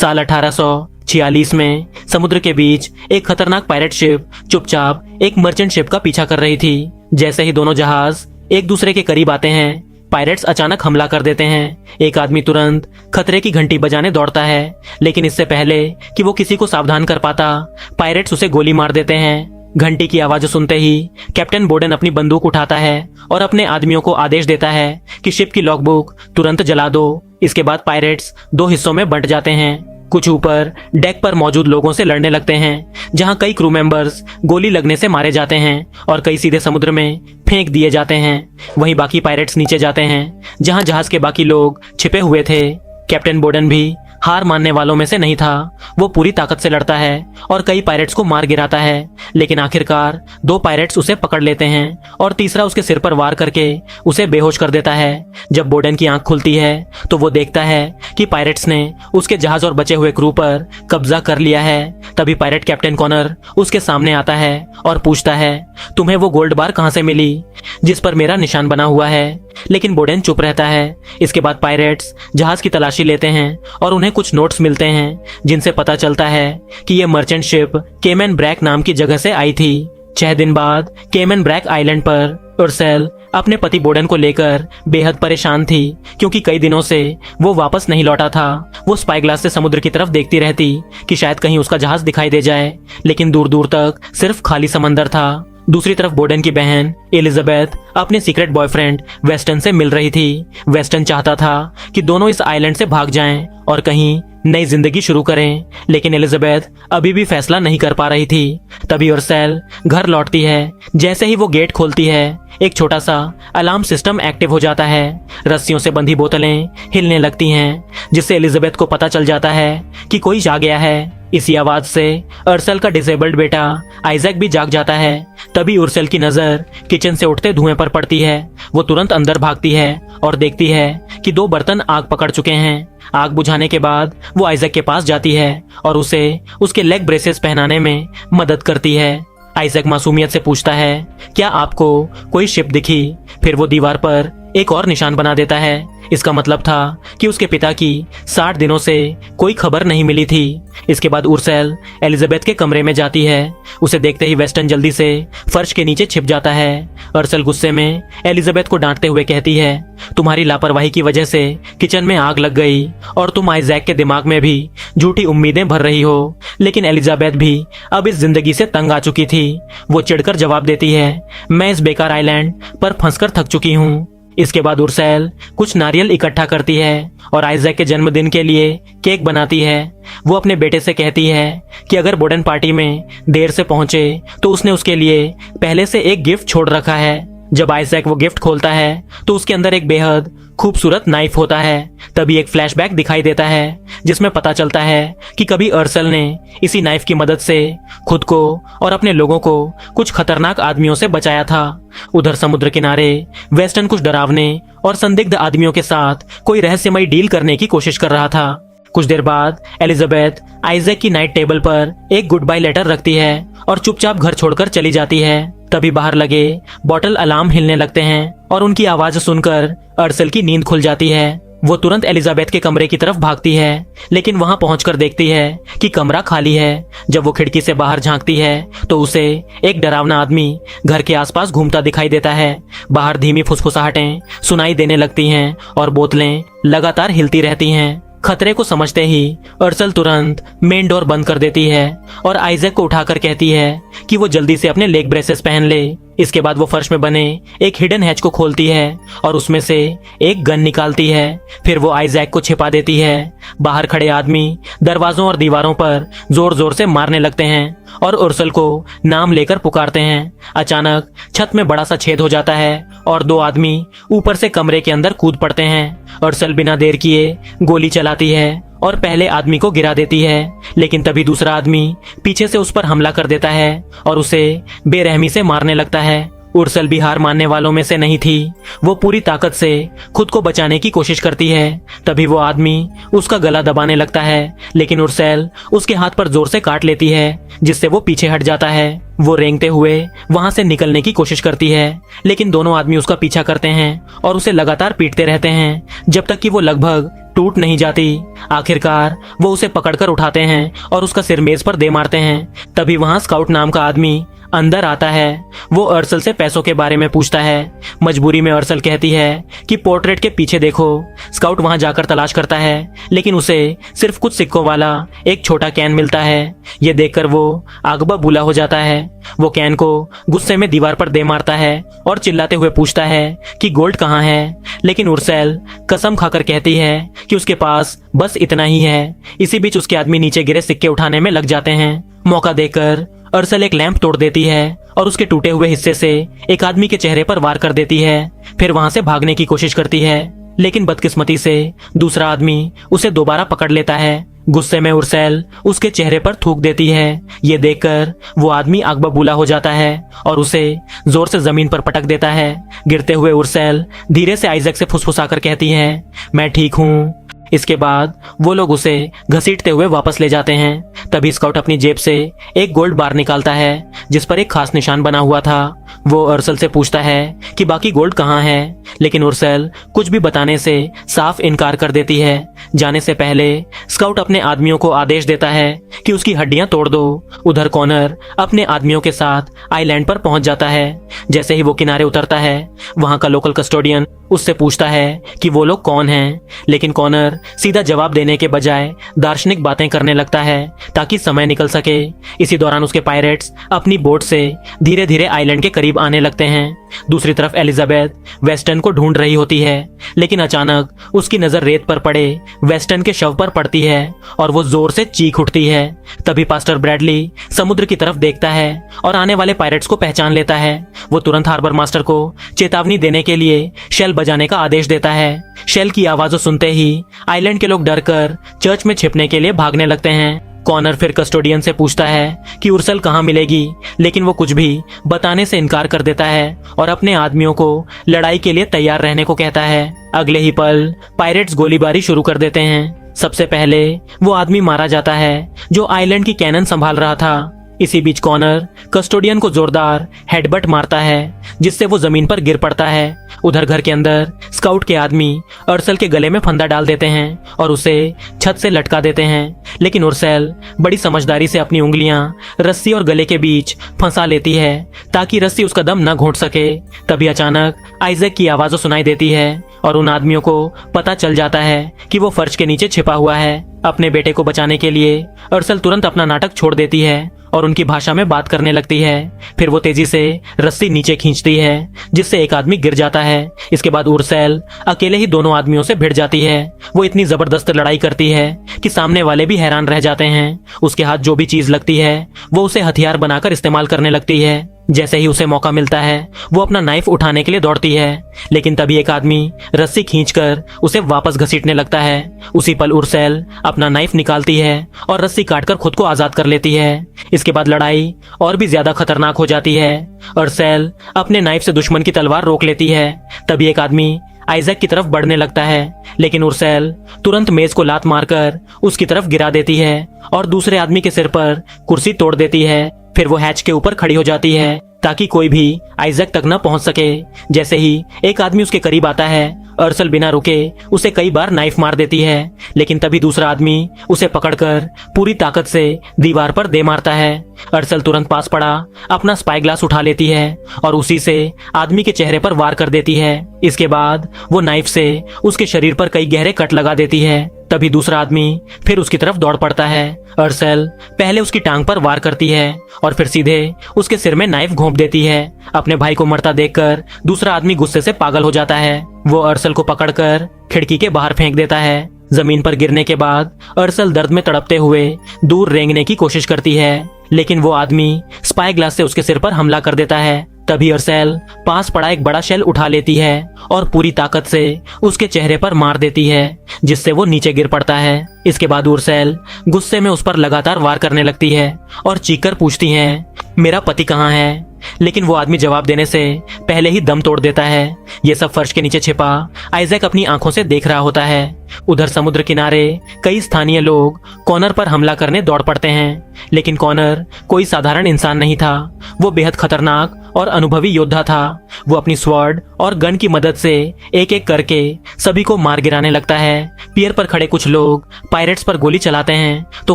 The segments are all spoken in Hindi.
साल 1846 में समुद्र के बीच एक खतरनाक पायरेट शिप चुपचाप एक मर्चेंट शिप का पीछा कर रही थी। जैसे ही दोनों जहाज एक दूसरे के करीब आते हैं, पायरेट्स अचानक हमला कर देते हैं। एक आदमी तुरंत खतरे की घंटी बजाने दौड़ता है, लेकिन इससे पहले कि वो किसी को सावधान कर पाता, पायरेट्स उसे गोली मार देते हैं। घंटी की आवाज सुनते ही कैप्टन बोडेन अपनी बंदूक उठाता है और अपने आदमियों को आदेश देता है कि शिप की लॉगबुक तुरंत जला दो। इसके बाद पायरेट्स दो हिस्सों में बंट जाते हैं। कुछ ऊपर डेक पर मौजूद लोगों से लड़ने लगते हैं, जहां कई क्रू मेंबर्स गोली लगने से मारे जाते हैं और कई सीधे समुद्र में फेंक दिए जाते हैं। वहीं बाकी पायरेट्स नीचे जाते हैं, जहां जहाज के बाकी लोग छिपे हुए थे। कैप्टन बोडेन भी हार मानने वालों में से नहीं था। वो पूरी ताकत से लड़ता है और कई पायरेट्स को मार गिराता है, लेकिन आखिरकार दो पायरेट्स उसे पकड़ लेते हैं और तीसरा उसके सिर पर वार करके उसे बेहोश कर देता है। जब बोडेन की आंख खुलती है तो वो देखता है कि पायरेट्स ने उसके जहाज और बचे हुए क्रू पर कब्जा कर लिया है। तभी पायरेट कैप्टन कॉनर उसके सामने आता है और पूछता है, तुम्हें वो गोल्ड बार कहां से मिली जिस पर मेरा निशान बना हुआ है? लेकिन बोडेन चुप रहता है। इसके बाद पायरेट्स जहाज की तलाशी लेते हैं और उन्हें कुछ नोट्स मिलते हैं, जिनसे पता चलता है कि ये मर्चेंट शिप केमन ब्रैक नाम की जगह से आई थी। 6 दिन बाद केमन ब्रैक आइलैंड पर उर्सेल अपने पति बोडेन को लेकर बेहद परेशान थी, क्योंकि कई दिनों से वो वापस नहीं लौटा था। वो स्पाई ग्लास से समुद्र की तरफ देखती रहती कि शायद कहीं उसका जहाज दिखाई दे जाए, लेकिन दूर दूर तक सिर्फ खाली समंदर था। दूसरी तरफ बोडेन की बहन एलिजाबेथ अपने सीक्रेट बॉयफ्रेंड वेस्टन से मिल रही थी। वेस्टन चाहता था कि दोनों इस आइलैंड से भाग जाएं और कहीं नई जिंदगी शुरू करें, लेकिन एलिजाबेथ अभी भी फैसला नहीं कर पा रही थी। तभी उर्सेल घर लौटती है। जैसे ही वो गेट खोलती है, एक छोटा सा अलार्म सिस्टम एक्टिव हो जाता है। रस्सियों से बंधी बोतलें हिलने लगती हैं, जिससे एलिजाबेथ को पता चल जाता है कि कोई जा गया है। इसी आवाज से उर्सेल का डिसेबल्ड बेटा आइजैक भी जाग जाता है। तभी उर्सेल की नजर किचन से उठते धुएं पर पड़ती है। वो तुरंत अंदर भागती है और देखती है कि 2 बर्तन आग पकड़ चुके हैं। आग बुझाने के बाद वो आइजैक के पास जाती है और उसे उसके लेग ब्रेसेस पहनाने में मदद करती है। आइजैक मासूमियत से पूछता है, क्या आपको कोई शिप दिखी? फिर वो दीवार पर एक और निशान बना देता है। इसका मतलब था कि उसके पिता की 60 दिनों से कोई खबर नहीं मिली थी। इसके बाद उर्सेल एलिजाबेथ के कमरे में जाती है। उसे देखते ही वेस्टन जल्दी से फर्श के नीचे छिप जाता है। उर्सेल गुस्से में एलिजाबेथ को डांटते हुए कहती है, तुम्हारी लापरवाही की वजह से किचन में आग लग गई और तुम आइजैक के दिमाग में भी झूठी उम्मीदें भर रही हो। लेकिन एलिजाबेथ भी अब इस जिंदगी से तंग आ चुकी थी। वो चिढ़कर जवाब देती है, मैं इस बेकार आइलैंड पर फंसकर थक चुकी हूँ। इसके बाद उर्सेल कुछ नारियल इकट्ठा करती है और आइजैक के जन्मदिन के लिए केक बनाती है। वो अपने बेटे से कहती है कि अगर बोडेन पार्टी में देर से पहुंचे तो उसने उसके लिए पहले से एक गिफ्ट छोड़ रखा है। जब आइजैक वो गिफ्ट खोलता है तो उसके अंदर एक बेहद खूबसूरत नाइफ होता है। तभी एक फ्लैशबैक दिखाई देता है, जिसमें पता चलता है कि कभी उर्सेल ने इसी नाइफ की मदद से खुद को और अपने लोगों को कुछ खतरनाक आदमियों से बचाया था। उधर समुद्र किनारे वेस्टन कुछ डरावने और संदिग्ध आदमियों के साथ कोई रहस्यमयी डील करने की कोशिश कर रहा था। कुछ देर बाद एलिजाबेथ आइजैक की नाइट टेबल पर एक गुड बाय लेटर रखती है और चुपचाप घर छोड़कर चली जाती है। तभी बाहर लगे बॉटल अलार्म हिलने लगते हैं और उनकी आवाज सुनकर उर्सेल की नींद खुल जाती है। वो तुरंत एलिजाबेथ के कमरे की तरफ भागती है, लेकिन वहां पहुंचकर देखती है कि कमरा खाली है। जब वो खिड़की से बाहर झांकती है तो उसे एक डरावना आदमी घर के आसपास घूमता दिखाई देता है। बाहर धीमी फुसफुसाहटें सुनाई देने लगती हैं और बोतलें लगातार हिलती रहती हैं। खतरे को समझते ही उर्सेल तुरंत मेन डोर बंद कर देती है और आइजैक को उठाकर कहती है कि वो जल्दी से अपने लेग ब्रेसेस पहन ले। इसके बाद वो फर्श में बने एक हिडन हैच को खोलती है और उसमें से एक गन निकालती है। फिर वो आइजैक को छिपा देती है। बाहर खड़े आदमी दरवाजों और दीवारों पर जोर जोर से मारने लगते हैं और उर्सेल को नाम लेकर पुकारते हैं। अचानक छत में बड़ा सा छेद हो जाता है और 2 आदमी ऊपर से कमरे के अंदर कूद पड़ते हैं। उर्सेल बिना देर किए गोली चलाती है और पहले आदमी को गिरा देती है, लेकिन तभी दूसरा आदमी पीछे से उस पर हमला कर देता है और उसे बेरहमी से मारने लगता है। उर्सेल भी हार मानने वालों में से नहीं थी। वो पूरी ताकत से खुद को बचाने की कोशिश करती है। तभी वो आदमी उसका गला दबाने लगता है, लेकिन उर्सेल उसके हाथ पर जोर से काट लेती है, जिससे वो पीछे हट जाता है। वो रेंगते हुए वहां से निकलने की कोशिश करती है, लेकिन दोनों आदमी उसका पीछा करते हैं और उसे लगातार पीटते रहते हैं, जब तक कि वो लगभग टूट नहीं जाती। आखिरकार वो उसे पकड़कर उठाते हैं और उसका सिर मेज पर दे मारते हैं। तभी वहां स्काउट नाम का आदमी अंदर आता है। वो अर्सल से पैसों के बारे में पूछता है। मजबूरी में अर्सल कहती है कि पोर्ट्रेट के पीछे देखो। स्काउट वहां जाकर तलाश करता है, लेकिन उसे सिर्फ कुछ सिक्कों वाला एक छोटा कैन मिलता है। ये देखकर वो आग बबूला हो जाता है। वो कैन को गुस्से में दीवार पर दे मारता है और चिल्लाते हुए पूछता है कि गोल्ड कहाँ है। लेकिन उर्सेल कसम खाकर कहती है कि उसके पास बस इतना ही है। इसी बीच उसके आदमी नीचे गिरे सिक्के उठाने में लग जाते हैं। मौका देकर अर्सल एक लैंप तोड़ देती है और उसके टूटे हुए हिस्से से एक आदमी के चेहरे पर वार कर देती है। फिर वहां से भागने की कोशिश करती है, लेकिन बदकिस्मती से दूसरा आदमी उसे दोबारा पकड़ लेता है। गुस्से में उर्सेल उसके चेहरे पर थूक देती है। ये देखकर वो आदमी आग बबूला हो जाता है और उसे जोर से जमीन पर पटक देता है। गिरते हुए उर्सेल धीरे से आइजैक से फुसफुसाकर कहती है, मैं ठीक हूँ। इसके बाद वो लोग उसे घसीटते हुए वापस ले जाते हैं। तभी स्काउट अपनी जेब से एक गोल्ड बार निकालता है जिस पर एक खास निशान बना हुआ था। वो अर्सल से पूछता है कि बाकी गोल्ड कहाँ है, लेकिन उर्सेल कुछ भी बताने से साफ इनकार कर देती है। जाने से पहले स्काउट अपने आदमियों को आदेश देता है कि उसकी हड्डियां तोड़ दो। उधर कॉनर अपने आदमियों के साथ आइलैंड पर पहुंच जाता है। जैसे ही वो किनारे उतरता है, वहां का लोकल कस्टोडियन उससे पूछता है कि वो लोग कौन हैं, लेकिन कॉनर सीधा जवाब देने के बजाय दार्शनिक बातें करने लगता है ताकि समय निकल सके। इसी दौरान उसके पायरेट्स अपनी बोट से धीरे धीरे आइलैंड के करीब आने लगते हैं। दूसरी तरफ एलिजाबेथ वेस्टर्न को ढूंढ रही होती है, लेकिन अचानक उसकी नजर रेत पर पड़े वेस्टर्न के शव पर पड़ती है और वो जोर से चीख उठती है। तभी पास्टर ब्रैडली समुद्र की तरफ देखता है और आने वाले पायरेट्स को पहचान लेता है। वो तुरंत हार्बर मास्टर को चेतावनी देने के लिए शेल बजाने का आदेश देता है। शेल की आवाज़ सुनते ही आइलैंड के लोग डरकर चर्च में छिपने के लिए भागने लगते हैं। कॉनर फिर कस्टोडियन से पूछता है कि उर्सल कहाँ मिलेगी, लेकिन वो कुछ भी बताने से इनकार कर देता है और अपने आदमियों को लड़ाई के लिए तैयार रहने को कहता है। अगले ही पल पायरेट्स गोलीबारी शुरू कर देते हैं। सबसे पहले वो आदमी मारा जाता है जो आइलैंड की कैनन संभाल रहा था। इसी बीच कॉनर कस्टोडियन को जोरदार हेडबट मारता है, जिससे वो जमीन पर गिर पड़ता है। उधर घर के अंदर स्काउट के आदमी अर्सल के गले में फंदा डाल देते हैं और उसे छत से लटका देते हैं, लेकिन उर्सेल बड़ी समझदारी से अपनी उंगलियां रस्सी और गले के बीच फंसा लेती है ताकि रस्सी उसका दम न घोंट सके। तभी अचानक आइजैक की आवाज़ सुनाई देती है और उन आदमियों को पता चल जाता है कि वो फर्श के नीचे छिपा हुआ है। अपने बेटे को बचाने के लिए अर्सल तुरंत अपना नाटक छोड़ देती है और उनकी भाषा में बात करने लगती है। फिर वो तेजी से रस्सी नीचे खींचती है, जिससे एक आदमी गिर जाता है। इसके बाद उर्सेल अकेले ही दोनों आदमियों से भिड़ जाती है। वो इतनी जबरदस्त लड़ाई करती है कि सामने वाले भी हैरान रह जाते हैं। उसके हाथ जो भी चीज लगती है वो उसे हथियार बनाकर इस्तेमाल करने लगती है। जैसे ही उसे मौका मिलता है, वो अपना नाइफ उठाने के लिए दौड़ती है, लेकिन तभी एक आदमी रस्सी खींचकर उसे वापस घसीटने लगता है। उसी पल उर्सेल अपना नाइफ निकालती है और रस्सी काटकर खुद को आजाद कर लेती है। इसके बाद लड़ाई और भी ज्यादा खतरनाक हो जाती है। उर्सेल अपने नाइफ से दुश्मन की तलवार रोक लेती है। तभी एक आदमी आइजैक की तरफ बढ़ने लगता है, लेकिन उर्सेल तुरंत मेज को लात मारकर उसकी तरफ गिरा देती है और दूसरे आदमी के सिर पर कुर्सी तोड़ देती है। फिर वो हैच के ऊपर खड़ी हो जाती है ताकि कोई भी आइजैक तक न पहुंच सके। जैसे ही एक आदमी उसके करीब आता है, अर्सल बिना रुके उसे कई बार नाइफ मार देती है, लेकिन तभी दूसरा आदमी उसे पकड़कर पूरी ताकत से दीवार पर दे मारता है। अर्सल तुरंत पास पड़ा अपना स्पाई ग्लास उठा लेती है और उसी से आदमी के चेहरे पर वार कर देती है। इसके बाद वो नाइफ से उसके शरीर पर कई गहरे कट लगा देती है। तभी दूसरा आदमी फिर उसकी तरफ दौड़ पड़ता है। अर्सल पहले उसकी टांग पर वार करती है और फिर सीधे उसके सिर में नाइफ घोंप देती है। अपने भाई को मरता देखकर दूसरा आदमी गुस्से से पागल हो जाता है। वो अर्सल को पकड़कर खिड़की के बाहर फेंक देता है। जमीन पर गिरने के बाद अर्सल दर्द में तड़पते हुए दूर रेंगने की कोशिश करती है, लेकिन वो आदमी स्पाई ग्लास से उसके सिर पर हमला कर देता है। तभी अर्सेल पास पड़ा एक बड़ा शेल उठा लेती है और पूरी ताकत से उसके चेहरे पर मार देती है, जिससे वो नीचे गिर पड़ता है। इसके बाद उर्सेल गुस्से में उस पर लगातार वार करने लगती है और चीखकर पूछती है, मेरा पति कहाँ है? लेकिन वो आदमी जवाब देने से पहले ही दम तोड़ देता है। ये सब फर्श के नीचे छिपा आइजैक अपनी आंखों से देख रहा होता है। उधर समुद्र किनारे कई स्थानीय लोग कॉनर पर हमला करने दौड़ पड़ते हैं, लेकिन कॉनर कोई साधारण इंसान नहीं था। वो बेहद खतरनाक और अनुभवी योद्धा था। वो अपनी स्वॉर्ड और गन की मदद से एक एक करके सभी को मार गिराने लगता है। पियर पर खड़े कुछ लोग पायरेट्स पर गोली चलाते हैं तो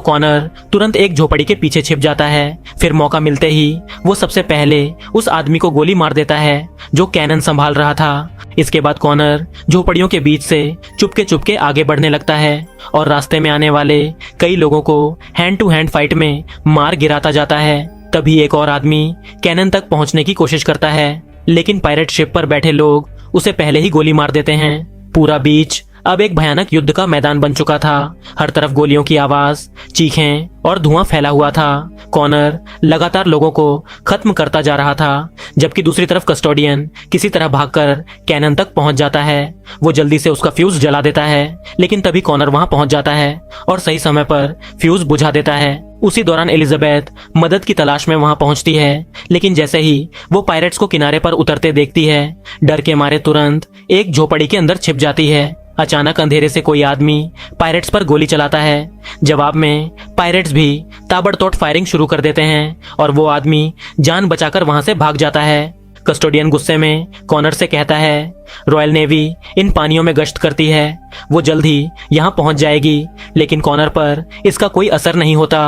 कॉनर तुरंत एक झोपड़ी के पीछे छिप जाता है। फिर मौका मिलते ही वो सबसे पहले उस आदमी को गोली मार देता है जो कैनन संभाल रहा था। इसके बाद कॉनर झोपड़ियों के बीच से चुपके आगे बढ़ने लगता है और रास्ते में आने वाले कई लोगों को हैंड टू हैंड फाइट में मार गिराता जाता है। तभी एक और आदमी कैनन तक पहुंचने की कोशिश करता है, लेकिन पायरेट शिप पर बैठे लोग उसे पहले ही गोली मार देते हैं। पूरा बीच अब एक भयानक युद्ध का मैदान बन चुका था। हर तरफ गोलियों की आवाज, चीखें और धुआं फैला हुआ था। कॉनर लगातार लोगों को खत्म करता जा रहा था, जबकि दूसरी तरफ कस्टोडियन किसी तरह भागकर कैनन तक पहुंच जाता है। वो जल्दी से उसका फ्यूज जला देता है, लेकिन तभी कॉनर वहां पहुंच जाता है और सही समय पर फ्यूज बुझा देता है। उसी दौरान एलिजाबेथ मदद की तलाश में वहां पहुंचती है, लेकिन जैसे ही वो पायरेट्स को किनारे पर उतरते देखती है, डर के मारे तुरंत एक झोपड़ी के अंदर छिप जाती है। अचानक अंधेरे से कोई आदमी पायरेट्स पर गोली चलाता है। जवाब में पायरेट्स भी ताबड़तोड़ फायरिंग शुरू कर देते हैं और वो आदमी जान बचाकर वहां से भाग जाता है। कस्टोडियन गुस्से में कॉनर से कहता है, रॉयल नेवी इन पानियों में गश्त करती है, वो जल्द ही यहाँ पहुंच जाएगी। लेकिन कॉनर पर इसका कोई असर नहीं होता।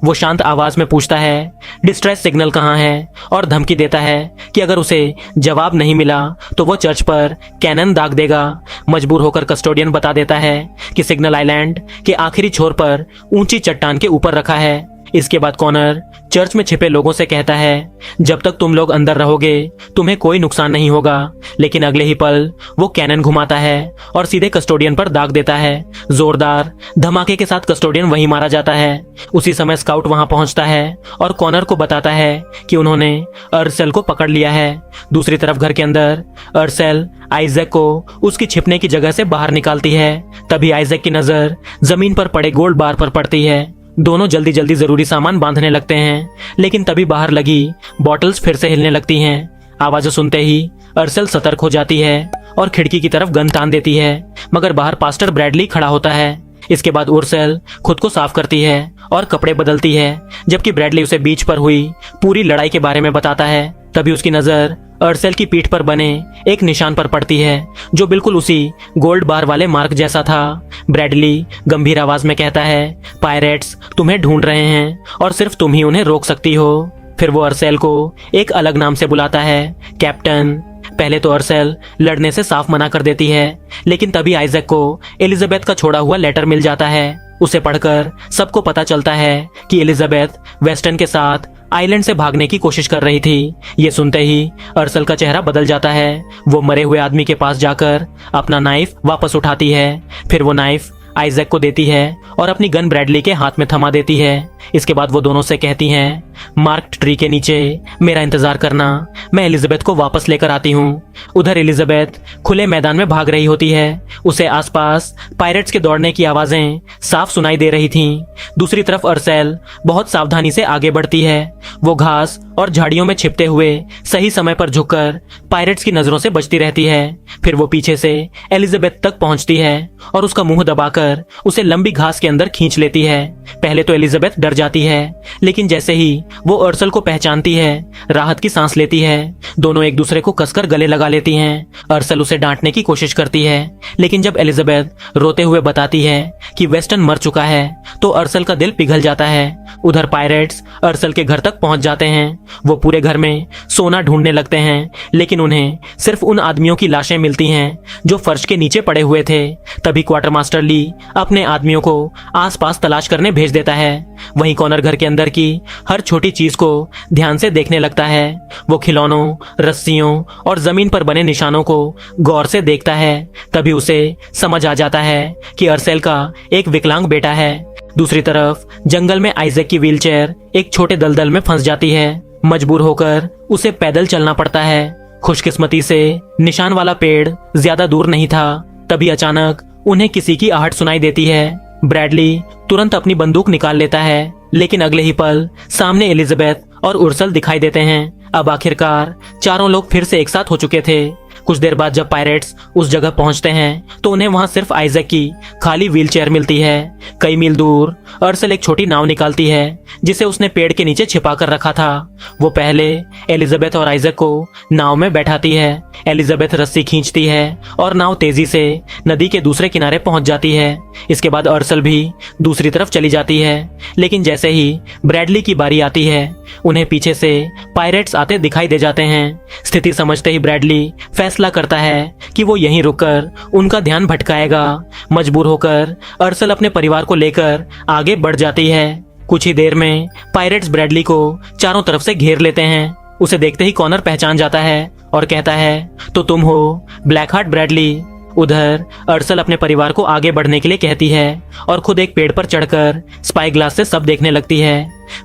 वो शांत आवाज में पूछता है डिस्ट्रेस सिग्नल कहाँ है और धमकी देता है कि अगर उसे जवाब नहीं मिला तो वो चर्च पर कैनन दाग देगा। मजबूर होकर कस्टोडियन बता देता है कि सिग्नल आइलैंड के आखिरी छोर पर ऊंची चट्टान के ऊपर रखा है। इसके बाद कॉनर चर्च में छिपे लोगों से कहता है, जब तक तुम लोग अंदर रहोगे तुम्हें कोई नुकसान नहीं होगा। लेकिन अगले ही पल वो कैनन घुमाता है और सीधे कस्टोडियन पर दाग देता है। जोरदार धमाके के साथ कस्टोडियन वहीं मारा जाता है। उसी समय स्काउट वहां पहुंचता है और कॉनर को बताता है कि उन्होंने अर्सेल को पकड़ लिया है। दूसरी तरफ घर के अंदर अर्सेल आइजैक को उसकी छिपने की जगह से बाहर निकालती है। तभी आइजैक की नजर जमीन पर पड़े गोल्ड बार पर पड़ती है। दोनों जल्दी जल्दी जरूरी सामान बांधने लगते हैं, लेकिन तभी बाहर लगी बॉटल्स फिर से हिलने लगती हैं। आवाजें सुनते ही अर्सेल सतर्क हो जाती है और खिड़की की तरफ गन तान देती है, मगर बाहर पास्टर ब्रैडली खड़ा होता है। इसके बाद उर्सेल खुद को साफ करती है और कपड़े बदलती है, जबकि ब्रैडली उसे बीच पर हुई पूरी लड़ाई के बारे में बताता है। तभी उसकी नजर अर्सेल की पीठ पर बने एक निशान पर पड़ती है, जो बिल्कुल उसी गोल्ड बार वाले मार्क जैसा था। ब्रैडली गंभीर आवाज में कहता है, पायरेट्स तुम्हें ढूंढ रहे हैं और सिर्फ तुम ही उन्हें रोक सकती हो। फिर वो अर्सेल को एक अलग नाम से बुलाता है, कैप्टन। पहले तो अर्सेल लड़ने से साफ मना कर देती है, लेकिन तभी आइजैक को एलिजाबेथ का छोड़ा हुआ लेटर मिल जाता है। उसे पढ़कर सबको पता चलता है कि एलिजाबेथ वेस्टन के साथ आइलैंड से भागने की कोशिश कर रही थी। ये सुनते ही अर्सेल का चेहरा बदल जाता है। वो मरे हुए आदमी के पास जाकर अपना नाइफ वापस उठाती है। फिर वो नाइफ आइजैक को देती है और अपनी गन ब्रैडली के हाथ में थमा देती है। इसके बाद वो दोनों से कहती हैं, मार्क्ड ट्री के नीचे मेरा इंतजार करना, मैं एलिजाबेथ को वापस लेकर आती हूँ। उधर एलिजाबेथ खुले मैदान में भाग रही होती है। उसे आसपास पायरेट्स के दौड़ने की आवाजें साफ सुनाई दे रही थीं। दूसरी तरफ अर्सेल बहुत सावधानी से आगे बढ़ती है। वो घास और झाड़ियों में छिपते हुए सही समय पर झुककर पायरेट्स की नजरों से बचती रहती है। फिर वो पीछे से एलिजाबेथ तक पहुंचती है और उसका मुंह दबाकर उसे लंबी घास के अंदर खींच लेती है। पहले तो एलिजाबेथ डर जाती है, लेकिन जैसे ही वो अर्सेल को पहचानती है, राहत की सांस लेती है। दोनों एक दूसरे को कसकर गले लगा लेती हैं। अर्सेल उसे डांटने की कोशिश करती है, लेकिन जब एलिजाबेथ रोते हुए बताती है कि वेस्टन मर चुका है, तो अर्सेल का दिल पिघल जाता है। उधर पायरेट्स अर्सेल के घर तक पहुंच जाते हैं। वो पूरे घर में सोना ढूंढने लगते हैं, लेकिन उन्हें सिर्फ उन आदमियों की लाशें मिलती हैं जो फर्श के नीचे पड़े हुए थे। तभी क्वार्टरमास्टर ली अपने आदमियों को आसपास तलाश करने भेज देता है। वहीं कॉनर घर के अंदर की हर छोटी चीज को ध्यान से देखने लगता है। वो खिलौनों, रस्सियों और जमीन पर बने निशानों को गौर से देखता है। तभी उसे समझ आ जाता है कि अर्सेल का एक विकलांग बेटा है। दूसरी तरफ जंगल में आइजैक की व्हीलचेयर एक छोटे दलदल में फंस जाती है। मजबूर होकर उसे पैदल चलना पड़ता है। खुशकिस्मती से निशान वाला पेड़ ज्यादा दूर नहीं था। तभी अचानक उन्हें किसी की आहट सुनाई देती है। ब्रैडली तुरंत अपनी बंदूक निकाल लेता है, लेकिन अगले ही पल सामने एलिजाबेथ और उर्सेल दिखाई देते हैं। अब आखिरकार चारों लोग फिर से एक साथ हो चुके थे। कुछ देर बाद जब पायरेट्स उस जगह पहुंचते हैं तो उन्हें वहां सिर्फ आइजैक की खाली व्हीलचेयर मिलती है। कई मील दूर अर्सल एक छोटी नाव निकालती है जिसे उसने पेड़ के नीचे छिपा कर रखा था। वो पहले एलिजाबेथ और आइजैक को नाव में बैठाती है। एलिजाबेथ रस्सी खींचती है और नाव तेजी से नदी के दूसरे किनारे पहुंच जाती है। इसके बाद अर्सल भी दूसरी तरफ चली जाती है, लेकिन जैसे ही ब्रैडली की बारी आती है उन्हें पीछे से पायरेट्स आते दिखाई दे जाते हैं। स्थिति समझते ही ब्रैडली फैसला करता है कि वो यहीं रुककर उनका ध्यान भटकाएगा। मजबूर होकर अर्सल अपने परिवार को लेकर आगे बढ़ जाती है। कुछ ही देर में पायरेट्स ब्रैडली को चारों तरफ से घेर लेते हैं। उसे देखते ही कॉनर पहचान जाता है और कहता है, तो तुम हो ब्लैक हार्ट ब्रैडली। उधर अर्सल अपने परिवार को आगे बढ़ने के लिए कहती है और खुद एक पेड़ पर चढ़कर स्पाई ग्लास से सब देखने लगती है।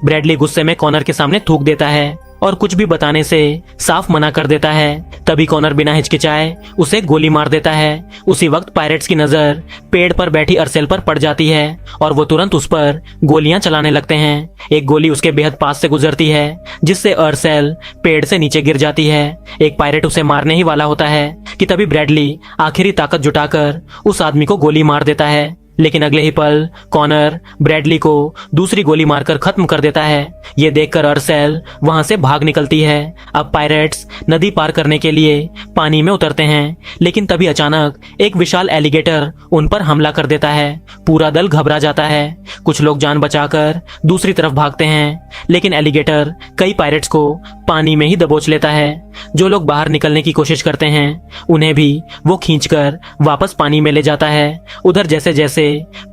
ब्रैडली गुस्से में कॉनर के सामने थूक देता है और कुछ भी बताने से साफ मना कर देता है। तभी कॉनर बिना हिचकिचाए उसे गोली मार देता है। उसी वक्त पायरेट्स की नजर पेड़ पर बैठी अर्सेल पर पड़ जाती है और वो तुरंत उस पर गोलियां चलाने लगते हैं। एक गोली उसके बेहद पास से गुजरती है जिससे अर्सेल पेड़ से नीचे गिर जाती है। एक पायरेट उसे मारने ही वाला होता है कि तभी ब्रैडली आखिरी ताकत जुटाकर उस आदमी को गोली मार देता है, लेकिन अगले ही पल कॉनर ब्रैडली को दूसरी गोली मारकर खत्म कर देता है। ये देखकर अर्सेल वहां से भाग निकलती है। अब पायरेट्स नदी पार करने के लिए पानी में उतरते हैं, लेकिन तभी अचानक एक विशाल एलिगेटर उन पर हमला कर देता है। पूरा दल घबरा जाता है। कुछ लोग जान बचाकर दूसरी तरफ भागते हैं, लेकिन एलिगेटर कई पायरेट्स को पानी में ही दबोच लेता है। जो लोग बाहर निकलने की कोशिश करते हैं उन्हें भी वो खींचकर वापस पानी में ले जाता है। उधर जैसे जैसे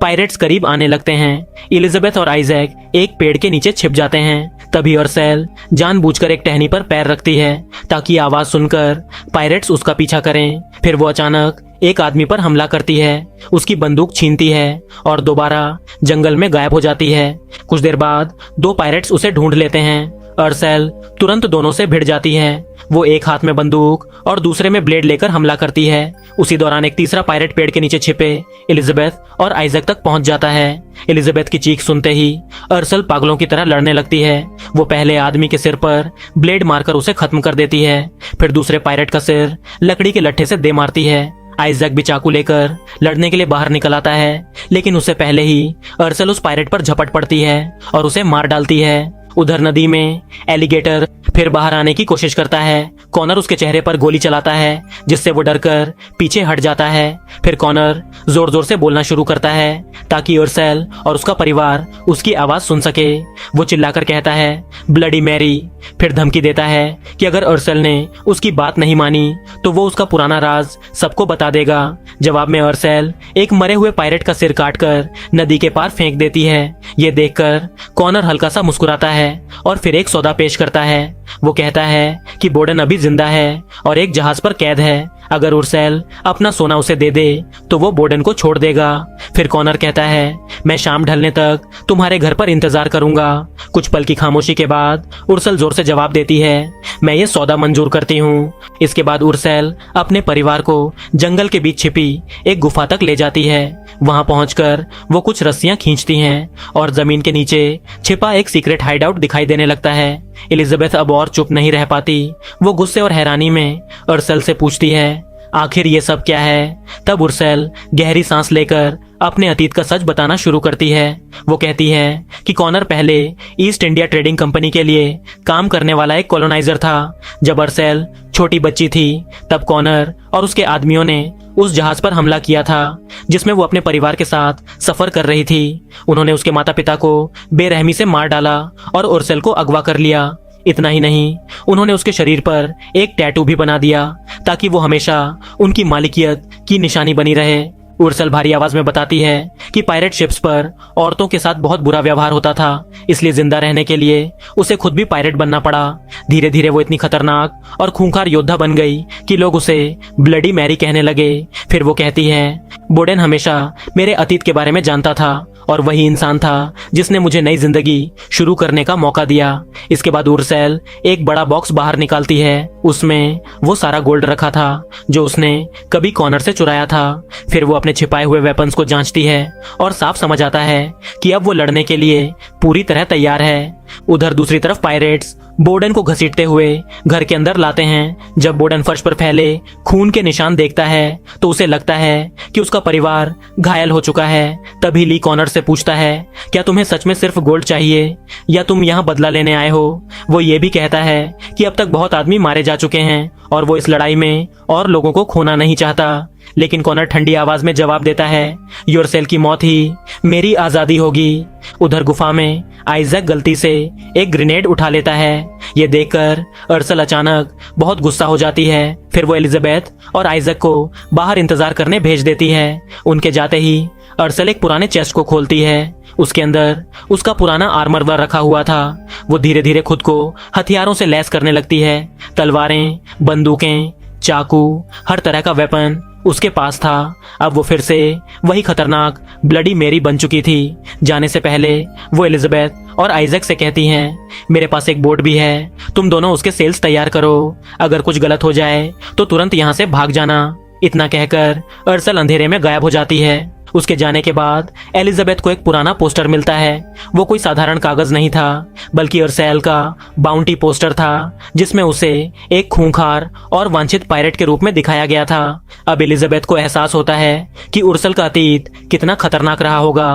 पायरेट्स करीब आने लगते हैं, एलिजाबेथ और आइजैक एक पेड़ के नीचे छिप जाते हैं। तभी अर्सेल जानबूझकर एक टहनी पर पैर रखती है ताकि आवाज सुनकर पायरेट्स उसका पीछा करें। फिर वो अचानक एक आदमी पर हमला करती है, उसकी बंदूक छीनती है और दोबारा जंगल में गायब हो जाती है। कुछ देर बाद दो पायरेट्स उसे ढूंढ लेते हैं। अर्सेल तुरंत दोनों से भिड़ जाती है। वो एक हाथ में बंदूक और दूसरे में ब्लेड लेकर हमला करती है। उसी दौरान एक तीसरा पायरेट पेड़ के नीचे छिपे एलिजाबेथ और आइजैक तक पहुंच जाता है। एलिजाबेथ की चीख सुनते ही अर्सेल पागलों की तरह लड़ने लगती है। वो पहले आदमी के सिर पर ब्लेड मारकर उसे खत्म कर देती है, फिर दूसरे पायरेट का सिर लकड़ी के लट्ठे से दे मारती है। आइजैक भी चाकू लेकर लड़ने के लिए बाहर निकल आता है, लेकिन उससे पहले ही अर्सेल उस पायरेट पर झपट पड़ती है और उसे मार डालती है। उधर नदी में एलिगेटर फिर बाहर आने की कोशिश करता है। कॉनर उसके चेहरे पर गोली चलाता है जिससे वो डरकर पीछे हट जाता है। फिर कॉनर जोर जोर से बोलना शुरू करता है ताकि अर्सेल और उसका परिवार उसकी आवाज सुन सके। वो चिल्लाकर कहता है, ब्लडी मैरी। फिर धमकी देता है कि अगर अर्सेल ने उसकी बात नहीं मानी तो वो उसका पुराना राज सबको बता देगा। जवाब में अर्सेल एक मरे हुए पायरेट का सिर काटकर नदी के पार फेंक देती है। ये देखकर कॉनर हल्का सा मुस्कुराता है और फिर एक सौदा पेश करता है। वो कहता है कि बोर्डन अभी जिंदा है और एक जहाज पर कैद है। अगर अर्सेल अपना सोना उसे दे दे तो वो बोर्डन को छोड़ देगा। फिर कॉनर कहता है, मैं शाम ढलने तक तुम्हारे घर पर इंतजार करूंगा। कुछ पल की खामोशी के बाद अर्सेल जोर से जवाब देती है, मैं ये सौदा मंजूर करती हूँ। इसके बाद अर्सेल अपने परिवार को जंगल के बीच छिपी एक गुफा तक ले जाती है। वहां पहुंचकर वो कुछ रस्सियां खींचती हैं और जमीन के नीचे छिपा एक सीक्रेट हाइडआउट दिखाई देने लगता है। एलिजाबेथ अब और चुप नहीं रह पाती। वो गुस्से और हैरानी में अर्सेल से पूछती है, आखिर ये सब क्या है? तब अर्सेल गहरी सांस लेकर अपने अतीत का सच बताना शुरू करती है। वो कहती है कि कॉनर पहले ईस्ट इंडिया ट्रेडिंग कंपनी के लिए काम करने वाला एक कॉलोनाइजर था। जब अर्सेल छोटी बच्ची थी तब कॉनर और उसके आदमियों ने उस जहाज पर हमला किया था जिसमें वो अपने परिवार के साथ सफर कर रही थी। उन्होंने उसके माता पिता को बेरहमी से मार डाला और अर्सेल को अगवा कर लिया। इतना ही नहीं, उन्होंने उसके शरीर पर एक टैटू भी बना दिया ताकि वो हमेशा उनकी मालिकियत की निशानी बनी रहे। अर्सेल भारी आवाज में बताती है कि पायरेट शिप्स पर औरतों के साथ बहुत बुरा व्यवहार होता था, इसलिए जिंदा रहने के लिए उसे खुद भी पायरेट बनना पड़ा। धीरे धीरे वो इतनी खतरनाक और खूंखार योद्धा बन गई कि लोग उसे ब्लडी मैरी कहने लगे। फिर वो कहती है, बोर्डन हमेशा मेरे अतीत के बारे में जानता था और वही इंसान था जिसने मुझे नई जिंदगी शुरू करने का मौका दिया। इसके बाद अर्सेल एक बड़ा बॉक्स बाहर निकालती है। उसमें वो सारा गोल्ड रखा था जो उसने कभी कॉनर से चुराया था। फिर वो अपने छिपाए हुए वेपन्स को जांचती है और साफ समझ आता है कि अब वो लड़ने के लिए पूरी तरह तैयार है। उधर दूसरी तरफ पायरेट्स बोर्डन को घसीटते हुए घर के अंदर लाते हैं। जब बोर्डन फर्श पर फैले खून के निशान देखता है तो उसे लगता है कि उसका परिवार घायल हो चुका है। तभी ली कॉनर से पूछता है, क्या तुम्हें सच में सिर्फ गोल्ड चाहिए या तुम यहाँ बदला लेने आए हो? वो ये भी कहता है कि अब तक बहुत आदमी मारे जा चुके हैं और वो इस लड़ाई में और लोगों को खोना नहीं चाहता। लेकिन कॉनर ठंडी आवाज में जवाब देता है, योरसेल की मौत ही मेरी आजादी होगी। उधर गुफा में आइजैक गलती से एक ग्रेनेड उठा लेता है। ये देखकर अर्सल अचानक बहुत गुस्सा हो जाती है। फिर वो एलिजाबेथ और आइजैक को बाहर इंतजार करने भेज देती है। उनके जाते ही अर्सल एक पुराने चेस्ट को खोलती है। उसके अंदर उसका पुराना आर्मर वर रखा हुआ था। वो धीरे धीरे खुद को हथियारों से लैस करने लगती है। तलवारें, बंदूकें, चाकू, हर तरह का वेपन उसके पास था। अब वो फिर से वही खतरनाक ब्लडी मेरी बन चुकी थी। जाने से पहले वो एलिजाबेथ और आइजैक से कहती हैं, मेरे पास एक बोट भी है, तुम दोनों उसके सेल्स तैयार करो। अगर कुछ गलत हो जाए तो तुरंत यहाँ से भाग जाना। इतना कहकर अर्सल अंधेरे में गायब हो जाती है। उसके जाने के बाद एलिजाबेथ को एक पुराना पोस्टर मिलता है। वो कोई साधारण कागज नहीं था, बल्कि अर्सेल का बाउंटी पोस्टर था, जिसमें उसे एक खूंखार और वांछित पायरेट के रूप में दिखाया गया था। अब एलिजाबेथ को एहसास होता है कि उर्सल का अतीत कितना खतरनाक रहा होगा।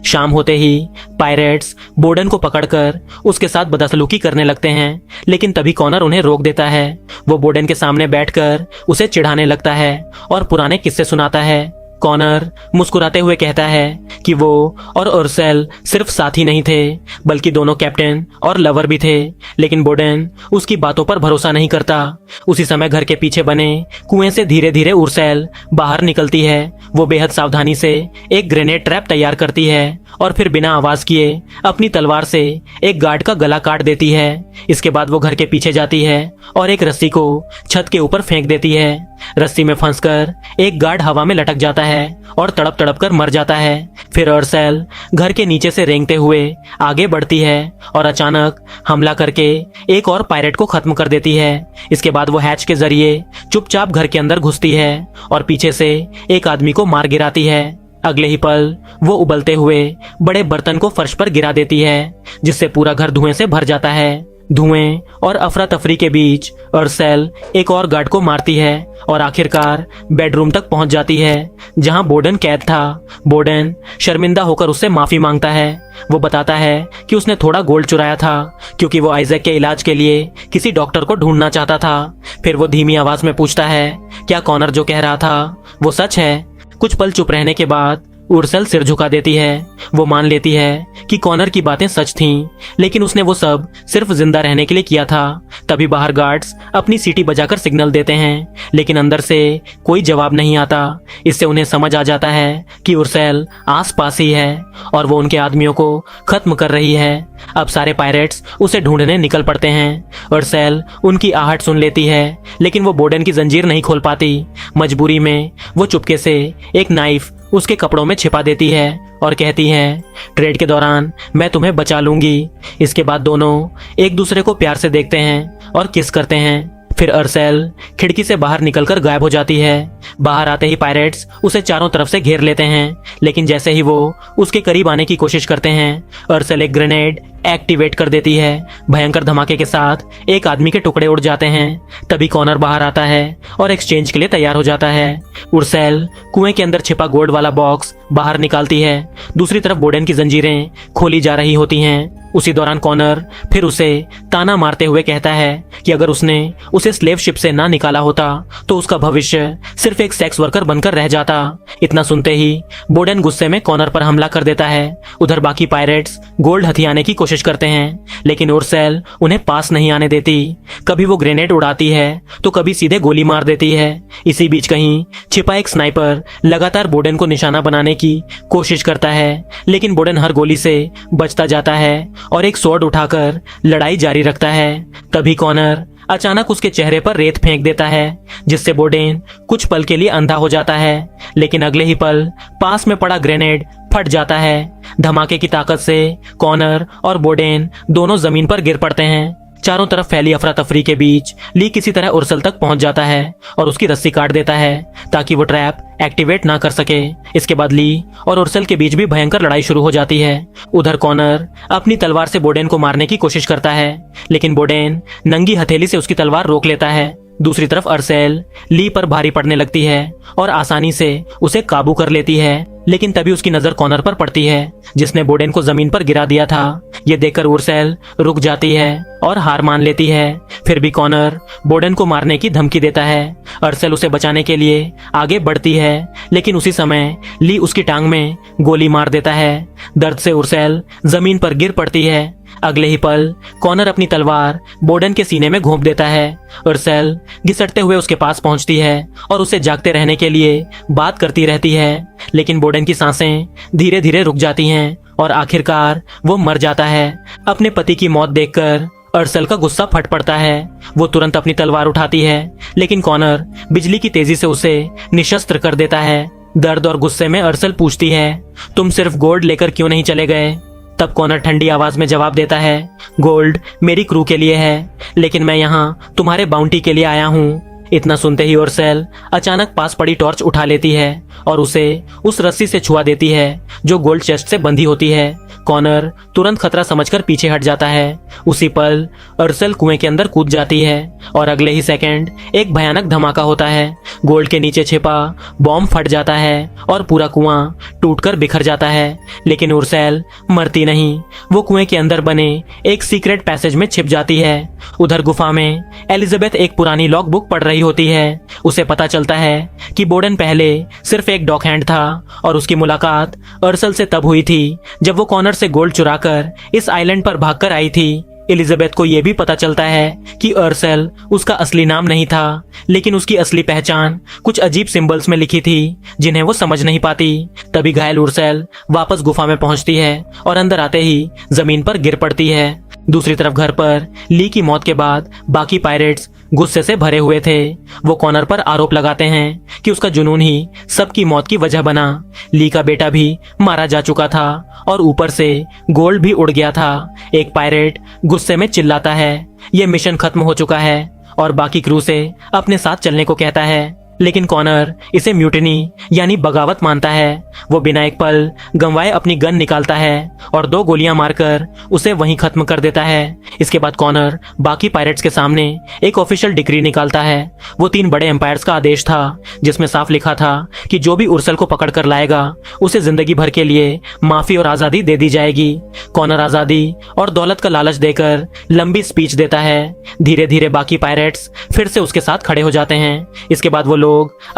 शाम होते ही पायरेट्स बोर्डन को पकड़कर उसके साथ बदसलूकी करने लगते हैं, लेकिन तभी कॉनर उन्हें रोक देता है। वो बोर्डन के सामने बैठकर उसे चिढ़ाने लगता है और पुराने किस्से सुनाता है। कॉनर मुस्कुराते हुए कहता है कि वो और अर्सेल सिर्फ साथी नहीं थे, बल्कि दोनों कैप्टन और लवर भी थे। लेकिन बोर्डन उसकी बातों पर भरोसा नहीं करता। उसी समय घर के पीछे बने कुएं से धीरे धीरे अर्सेल बाहर निकलती है। वो बेहद सावधानी से एक ग्रेनेड ट्रैप तैयार करती है और फिर बिना आवाज किए अपनी तलवार से एक गार्ड का गला काट देती है। इसके बाद वो घर के पीछे जाती है और एक रस्सी को छत के ऊपर फेंक देती है। रस्सी में फंसकर एक गार्ड हवा में लटक जाता है और तड़प तड़प कर मर जाता है। फिर अर्सेल घर के नीचे से रेंगते हुए आगे बढ़ती है और अचानक हमला करके एक और पायरेट को खत्म कर देती है। इसके बाद वो हैच के जरिए चुपचाप घर के अंदर घुसती है और पीछे से एक आदमी को मार गिराती है। अगले ही पल वो उबलते हुए बड़े बर्तन को फर्श पर गिरा देती है, जिससे पूरा घर धुएं से भर जाता है। धुएं और अफरा तफरी के बीच अर्सेल एक और गार्ड को मारती है और आखिरकार बेडरूम तक पहुंच जाती है, जहां बोर्डन कैद था। बोर्डन शर्मिंदा होकर उससे माफी मांगता है। वो बताता है कि उसने थोड़ा गोल्ड चुराया था, क्योंकि वो आइजैक के इलाज के लिए किसी डॉक्टर को ढूंढना चाहता था। फिर वो धीमी आवाज में पूछता है, क्या कॉनर जो कह रहा था वो सच है? कुछ पल चुप रहने के बाद उर्सल सिर झुका देती है। वो मान लेती है कि कॉनर की बातें सच थीं, लेकिन उसने वो सब सिर्फ जिंदा रहने के लिए किया था। तभी बाहर गार्ड्स अपनी सीटी बजाकर सिग्नल देते हैं, लेकिन अंदर से कोई जवाब नहीं आता। इससे उन्हें समझ आ जाता है कि उर्सल आसपास ही है और वो उनके आदमियों को खत्म कर रही है। अब सारे पायरेट्स उसे ढूंढने निकल पड़ते हैं। उर्सल उनकी आहट सुन लेती है, लेकिन वो बोर्डन की जंजीर नहीं खोल पाती। मजबूरी में वो चुपके से एक नाइफ उसके कपड़ों में छिपा देती है और कहती है, ट्रेड के दौरान मैं तुम्हें बचा लूंगी। इसके बाद दोनों एक दूसरे को प्यार से देखते हैं और किस करते हैं। फिर अर्सेल खिड़की से बाहर निकलकर गायब हो जाती है। बाहर आते ही पायरेट्स उसे चारों तरफ से घेर लेते हैं, लेकिन जैसे ही वो उसके करीब आने की कोशिश करते हैं, अर्सेल एक ग्रेनेड एक्टिवेट कर देती है। भयंकर धमाके के साथ एक आदमी के टुकड़े उड़ जाते हैं। तभी कॉनर बाहर आता है और एक्सचेंज के लिए तैयार हो जाता है। उर्सेल कुएं के अंदर छिपा गोल्ड वाला बॉक्स बाहर निकालती है। दूसरी तरफ बोर्डन की जंजीरें खोली जा रही होती हैं। उसी दौरान कॉनर फिर उसे ताना मारते हुए कहता है कि अगर उसने उसे स्लेव शिप से ना निकाला होता तो उसका भविष्य सिर्फ एक सेक्स वर्कर बनकर रह जाता। इतना सुनते ही बोर्डन गुस्से में कॉनर पर हमला कर देता है। उधर बाकी पायरेट्स गोल्ड हथियाने की कोशिश करते हैं, लेकिन उर्सेल उन्हें पास नहीं आने देती। कभी वो ग्रेनेड उड़ाती है तो कभी सीधे गोली मार देती है। इसी बीच कहीं छिपा एक स्नाइपर लगातार बोर्डन को निशाना बनाने की कोशिश करता है, लेकिन बोर्डन हर गोली से बचता जाता है और एक स्वॉर्ड उठाकर लड़ाई जारी रखता है। तभी कॉनर अचानक उसके चेहरे पर रेत फेंक देता है, जिससे बोर्डन कुछ पल के लिए अंधा हो जाता है, लेकिन अगले ही पल पास में पड़ा ग्रेनेड फट जाता है। धमाके की ताकत से कॉनर और बोर्डन दोनों जमीन पर गिर पड़ते हैं। चारों तरफ फैली अफरा तफरी के बीच ली किसी तरह उर्सल तक पहुंच जाता है और उसकी रस्सी काट देता है ताकि वो ट्रैप एक्टिवेट ना कर सके। इसके बाद ली और उर्सल के बीच भी भयंकर लड़ाई शुरू हो जाती है। उधर कॉनर अपनी तलवार से बोडेन को मारने की कोशिश करता है, लेकिन बोडेन नंगी हथेली से उसकी तलवार रोक लेता है। दूसरी तरफ अर्सेल ली पर भारी पड़ने लगती है और आसानी से उसे काबू कर लेती है, लेकिन तभी उसकी नजर कॉनर पर पड़ती है जिसने बोडेन को जमीन पर गिरा दिया था। ये देखकर उर्सेल रुक जाती है और हार मान लेती है। फिर भी कॉनर बोडेन को मारने की धमकी देता है। अर्सेल उसे बचाने के लिए आगे बढ़ती है, लेकिन उसी समय ली उसकी टांग में गोली मार देता है। दर्द से उर्सेल जमीन पर गिर पड़ती है। अगले ही पल कॉनर अपनी तलवार बोडेन के सीने में घोंप देता है। उर्सेल घिसटते हुए उसके पास पहुंचती है और उसे जागते रहने के लिए बात करती रहती है, लेकिन बोडेन की सांसें धीरे धीरे रुक जाती हैं और आखिरकार वो मर जाता है। अपने पति की मौत देखकर अर्सेल का गुस्सा फट पड़ता है। वो तुरंत अपनी तलवार उठाती है, लेकिन कॉनर बिजली की तेजी से उसे निशस्त्र कर देता है। दर्द और गुस्से में अर्सेल पूछती है, तुम सिर्फ गोल्ड लेकर क्यों नहीं चले गए? तब कॉनर ठंडी आवाज में जवाब देता है, गोल्ड मेरी क्रू के लिए है, लेकिन मैं यहाँ तुम्हारे बाउंटी के लिए आया हूँ। इतना सुनते ही अर्सेल अचानक पास पड़ी टॉर्च उठा लेती है और उसे उस रस्सी से छुआ देती है जो गोल्ड चेस्ट से बंधी होती है। कॉनर तुरंत खतरा समझकर पीछे हट जाता है। उसी पल अर्सेल कुएं के अंदर कूद जाती है और अगले ही सेकंड एक भयानक धमाका होता है। गोल्ड के नीचे छिपा बॉम्ब फट जाता है और पूरा कुआं टूटकर बिखर जाता है, लेकिन अर्सेल मरती नहीं। वो कुएं के अंदर बने एक सीक्रेट पैसेज में छिप जाती है। उधर गुफा में एलिजाबेथ एक पुरानी लॉग बुक पढ़ रही होती है। उसे पता चलता है कि बोडेन पहले सिर्फ एक डॉक हैंड था और उसकी मुलाकात अर्सेल से तब हुई थी जब वो कॉनर से गोल्ड चुराकर इस आइलैंड पर भागकर आई थी। एलिजाबेथ को यह भी पता चलता है कि अर्सेल उसका असली नाम नहीं था, लेकिन उसकी असली पहचान कुछ अजीब सिंबल्स में लिखी थी जिन्हें वो समझ नहीं पाती। तभी घायल अर्सेल वापस गुफा में पहुंचती है और अंदर आते ही जमीन पर गिर पड़ती है। दूसरी तरफ घर पर ली की मौत के बाद बाकी पायरेट्स गुस्से से भरे हुए थे। वो कॉनर पर आरोप लगाते हैं कि उसका जुनून ही सबकी मौत की वजह बना। ली का बेटा भी मारा जा चुका था और ऊपर से गोल्ड भी उड़ गया था। एक पायरेट गुस्से में चिल्लाता है, ये मिशन खत्म हो चुका है, और बाकी क्रू से अपने साथ चलने को कहता है, लेकिन कॉनर इसे म्यूटिनी यानी बगावत मानता है। वो बिना एक पल गंवाए अपनी गन निकालता है और 2 गोलियां मारकर उसे वहीं खत्म कर देता है। इसके बाद कॉनर बाकी पायरेट्स के सामने एक ऑफिशियल डिक्री निकालता है। वो 3 बड़े एम्पायर्स का आदेश था जिसमें साफ लिखा था कि जो भी उर्सल को पकड़ कर लाएगा उसे जिंदगी भर के लिए माफी और आजादी दे दी जाएगी। कॉनर आजादी और दौलत का लालच देकर लंबी स्पीच देता है। धीरे धीरे बाकी पायरेट्स फिर से उसके साथ खड़े हो जाते हैं। इसके बाद वो लोग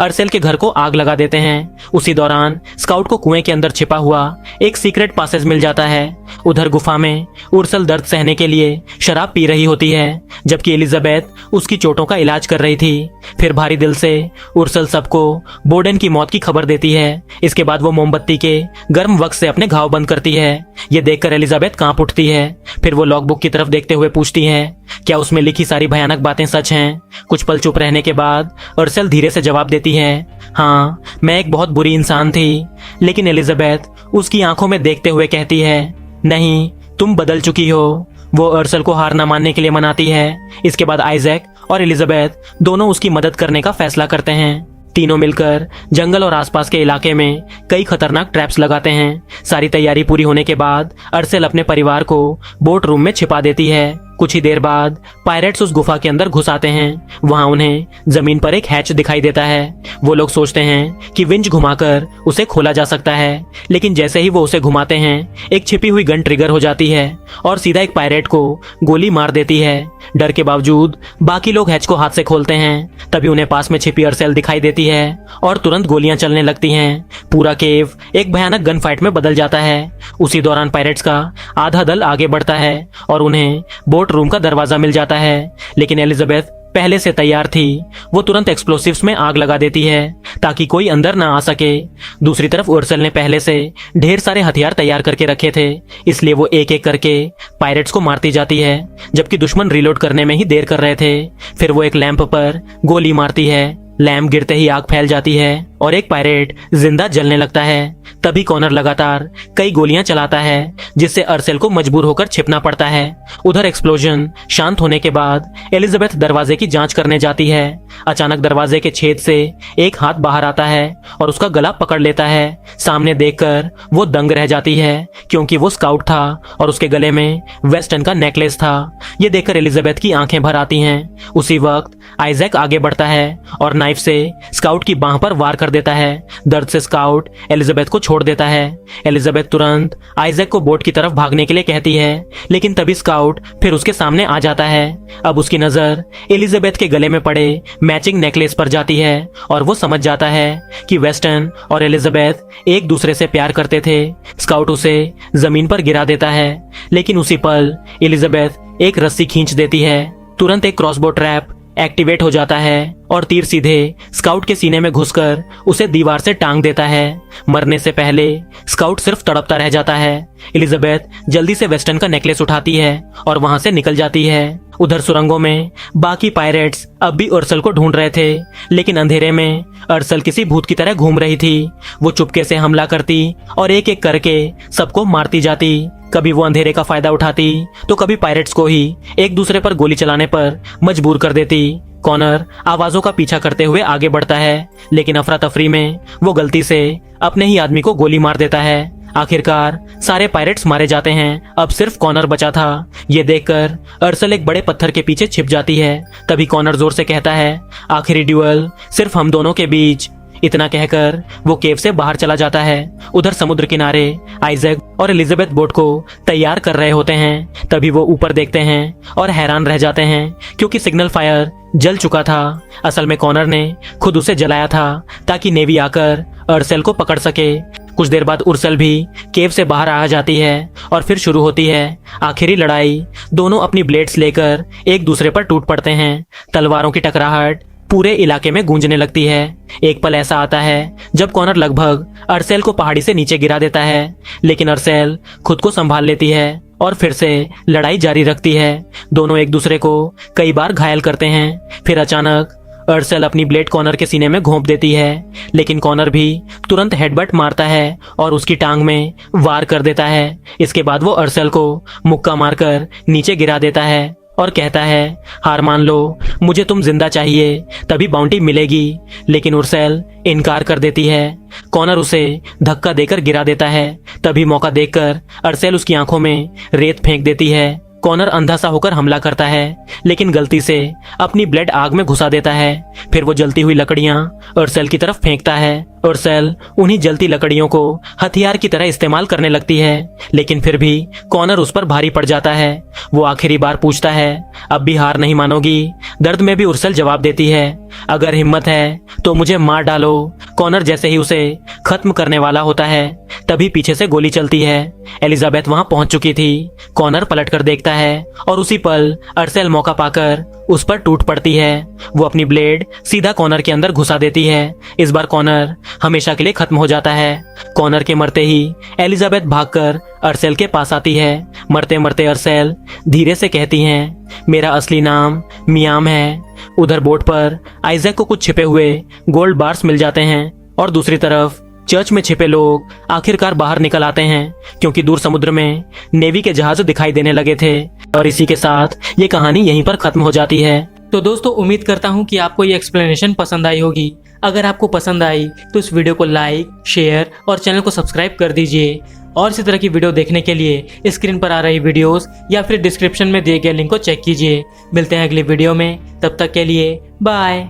अर्सेल के घर को आग लगा देते हैं। उसी दौरान स्काउट को कुएं के अंदर छिपा हुआ एक सीक्रेट पासेज मिल जाता है। उधर गुफा में उर्सल दर्द सहने के लिए शराब पी रही होती है, जबकि एलिजाबेथ उसकी चोटों का इलाज कर रही थी। फिर भारी दिल से उर्सल सबको बोडेन की मौत की खबर देती है। इसके बाद वो मोमबत्ती के गर्म वक्स से अपने घाव बंद करती है। ये देखकर एलिजाबेथ कांप उठती है। फिर वो लॉगबुक की तरफ देखते हुए पूछती है, क्या उसमें लिखी सारी भयानक बातें सच हैं? कुछ पल चुप रहने के बाद अर्सेल धीरे से जवाब देती है, हाँ, मैं एक बहुत बुरी इंसान थी। लेकिन एलिजाबेथ उसकी आंखों में देखते हुए कहती है, नहीं, तुम बदल चुकी हो। वो अर्सेल को हार न मानने के लिए मनाती है। इसके बाद आइजैक और एलिजाबेथ दोनों उसकी मदद करने का फैसला करते हैं। तीनों मिलकर जंगल और आसपास के इलाके में कई खतरनाक ट्रैप्स लगाते हैं। सारी तैयारी पूरी होने के बाद अर्सेल अपने परिवार को बोट रूम में छिपा देती है। कुछ ही देर बाद पायरेट्स उस गुफा के अंदर घुस आते हैं। वहां उन्हें जमीन पर एक हैच दिखाई देता है। वो लोग सोचते हैं कि विंच घुमाकर उसे खोला जा सकता है, लेकिन जैसे ही वो उसे घुमाते हैं एक छिपी हुई गन ट्रिगर हो जाती है और सीधा एक पायरेट को गोली मार देती है। डर के बावजूद बाकी लोग हैच को हाथ से खोलते हैं। तभी उन्हें पास में छिपी अर्सेल दिखाई देती है और तुरंत गोलियां चलने लगती हैं। पूरा केव एक भयानक गन फाइट में बदल जाता है। उसी दौरान पायरेट्स का आधा दल आगे बढ़ता है और उन्हें बोट रूम का दरवाजा मिल जाता है, लेकिन एलिजाबेथ पहले से तैयार थी। वो तुरंत एक्सप्लोसिव्स में आग लगा देती है ताकि कोई अंदर ना आ सके। दूसरी तरफ अर्सेल ने पहले से ढेर सारे हथियार तैयार करके रखे थे, इसलिए वो एक एक करके पायरेट्स को मारती जाती है, जबकि दुश्मन रिलोड करने में ही देर कर रहे थे। फिर वो एक लैंप पर गोली मारती है। लैंप गिरते ही आग फैल जाती है और एक पायरेट जिंदा जलने लगता है। तभी कॉनर लगातार कई गोलियां चलाता है जिससे अर्सेल को मजबूर होकर छिपना पड़ता है। उधर एक्सप्लोजन शांत होने के बाद एलिजाबेथ दरवाजे की जांच करने जाती है। अचानक दरवाजे के छेद से एक हाथ बाहर आता है और उसका गला पकड़ लेता है। सामने देखकर वो दंग रह जाती है क्योंकि वो स्काउट था और उसके गले में वेस्टर्न का नेकलेस था। ये देखकर एलिजाबेथ की आंखें भर आती हैं। उसी वक्त आइजैक आगे बढ़ता है और नाइफ से स्काउट की बांह पर वार कर देता है। दर्द से स्काउट एलिजाबेथ को छोड़ देता है। एलिजाबेथ तुरंत आइजैक को बोट की तरफ भागने के लिए कहती है, लेकिन तभी स्काउट फिर उसके सामने आ जाता है। अब उसकी नजर एलिजाबेथ के गले में पड़े मैचिंग नेकलेस पर जाती है और वो समझ जाता है कि वेस्टर्न और एलिजाबेथ एक दूसरे से प्यार करते थे। स्काउट उसे जमीन पर गिरा देता है, लेकिन उसी पल एलिजाबेथ एक रस्सी खींच देती है। तुरंत एक क्रॉसबो ट्रैप एक्टिवेट हो जाता है और तीर सीधे स्काउट के सीने में घुसकर उसे दीवार से टांग देता है। मरने से पहले स्काउट सिर्फ तड़पता रह जाता है। एलिजाबेथ जल्दी से वेस्टर्न का नेकलेस उठाती है और वहां से निकल जाती है। उधर सुरंगों में बाकी पायरेट्स अब भी अर्सेल को ढूंढ रहे थे, लेकिन अंधेरे में अर्सेल किसी भूत की तरह घूम रही थी। वो चुपके से हमला करती और एक एक करके सबको मारती जाती। कभी वो अंधेरे का फायदा उठाती तो कभी पायरेट्स को ही एक दूसरे पर गोली चलाने पर मजबूर कर देती। कॉनर आवाजों का पीछा करते हुए आगे बढ़ता है, लेकिन अफरा तफरी में वो गलती से अपने ही आदमी को गोली मार देता है। आखिरकार सारे पायरेट्स मारे जाते हैं। अब सिर्फ कॉनर बचा था। ये देखकर अर्सेल एक बड़े पत्थर के पीछे छिप जाती है। तभी कॉनर जोर से कहता है, आखिरी ड्यूअल सिर्फ हम दोनों के बीच। इतना कहकर वो केव से बाहर चला जाता है। उधर समुद्र किनारे आइजैक और एलिजाबेथ बोट को तैयार कर रहे होते हैं। तभी वो ऊपर देखते हैं और हैरान रह जाते हैं क्योंकि सिग्नल फायर जल चुका था। असल में कॉनर ने खुद उसे जलाया था ताकि नेवी आकर अर्सेल को पकड़ सके। कुछ देर बाद उर्सेल भी केव से बाहर आ जाती है और फिर शुरू होती है आखिरी लड़ाई। दोनों अपनी ब्लेड्स लेकर एक दूसरे पर टूट पड़ते हैं। तलवारों की टकराहट पूरे इलाके में गूंजने लगती है। एक पल ऐसा आता है जब कॉनर लगभग अर्सेल को पहाड़ी से नीचे गिरा देता है, लेकिन अर्सेल खुद को संभाल लेती है और फिर से लड़ाई जारी रखती है। दोनों एक दूसरे को कई बार घायल करते हैं। फिर अचानक अर्सेल अपनी ब्लेड कॉनर के सीने में घोंप देती है, लेकिन कॉनर भी तुरंत हेडबट मारता है और उसकी टांग में वार कर देता है। इसके बाद वो अर्सेल को मुक्का मारकर नीचे गिरा देता है और कहता है, हार मान लो, मुझे तुम जिंदा चाहिए, तभी बाउंटी मिलेगी। लेकिन उर्सेल इनकार कर देती है। कॉनर उसे धक्का देकर गिरा देता है। तभी मौका देखकर अर्सेल उसकी आंखों में रेत फेंक देती है। कॉनर अंधा सा होकर हमला करता है, लेकिन गलती से अपनी ब्लेड आग में घुसा देता है। फिर वो जलती हुई लकड़ियां अर्सेल की तरफ फेंकता है। अर्सेल उन्हीं जलती लकड़ियों को हथियार की तरह इस्तेमाल करने लगती है, लेकिन फिर भी कॉनर उस पर भारी पड़ जाता है। वो आखिरी बार पूछता है, अब भी हार नहीं मानोगी? दर्द में भी अर्सेल जवाब देती है, अगर हिम्मत है तो मुझे मार डालो। कॉनर जैसे ही उसे खत्म करने वाला होता है, तभी पीछे से गोली चलती है। एलिजाबेथ वहां पहुंच चुकी थी। कॉनर पलट कर देखता है और उसी पल अर्सेल मौका पाकर उस पर टूट पड़ती है। वो अपनी ब्लेड सीधा कॉनर के अंदर घुसा देती है। इस बार कॉनर हमेशा के लिए खत्म हो जाता है। कॉनर के मरते ही एलिजाबेथ भागकर अर्सेल के पास आती है। मरते मरते अर्सेल धीरे से कहती हैं, मेरा असली नाम मियाम है। उधर बोट पर आइजैक को कुछ छिपे हुए गोल्ड बार्स मिल जाते हैं और दूसरी तरफ चर्च में छिपे लोग आखिरकार बाहर निकल आते हैं क्योंकि दूर समुद्र में नेवी के जहाज दिखाई देने लगे थे। और इसी के साथ ये कहानी यहीं पर खत्म हो जाती है। तो दोस्तों, उम्मीद करता हूँ कि आपको ये एक्सप्लेनेशन पसंद आई होगी। अगर आपको पसंद आई तो इस वीडियो को लाइक, शेयर और चैनल को सब्सक्राइब कर दीजिए। और इसी तरह की वीडियो देखने के लिए स्क्रीन पर आ रही वीडियोस या फिर डिस्क्रिप्शन में दिए गए लिंक को चेक कीजिए। मिलते हैं अगली वीडियो में, तब तक के लिए बाय।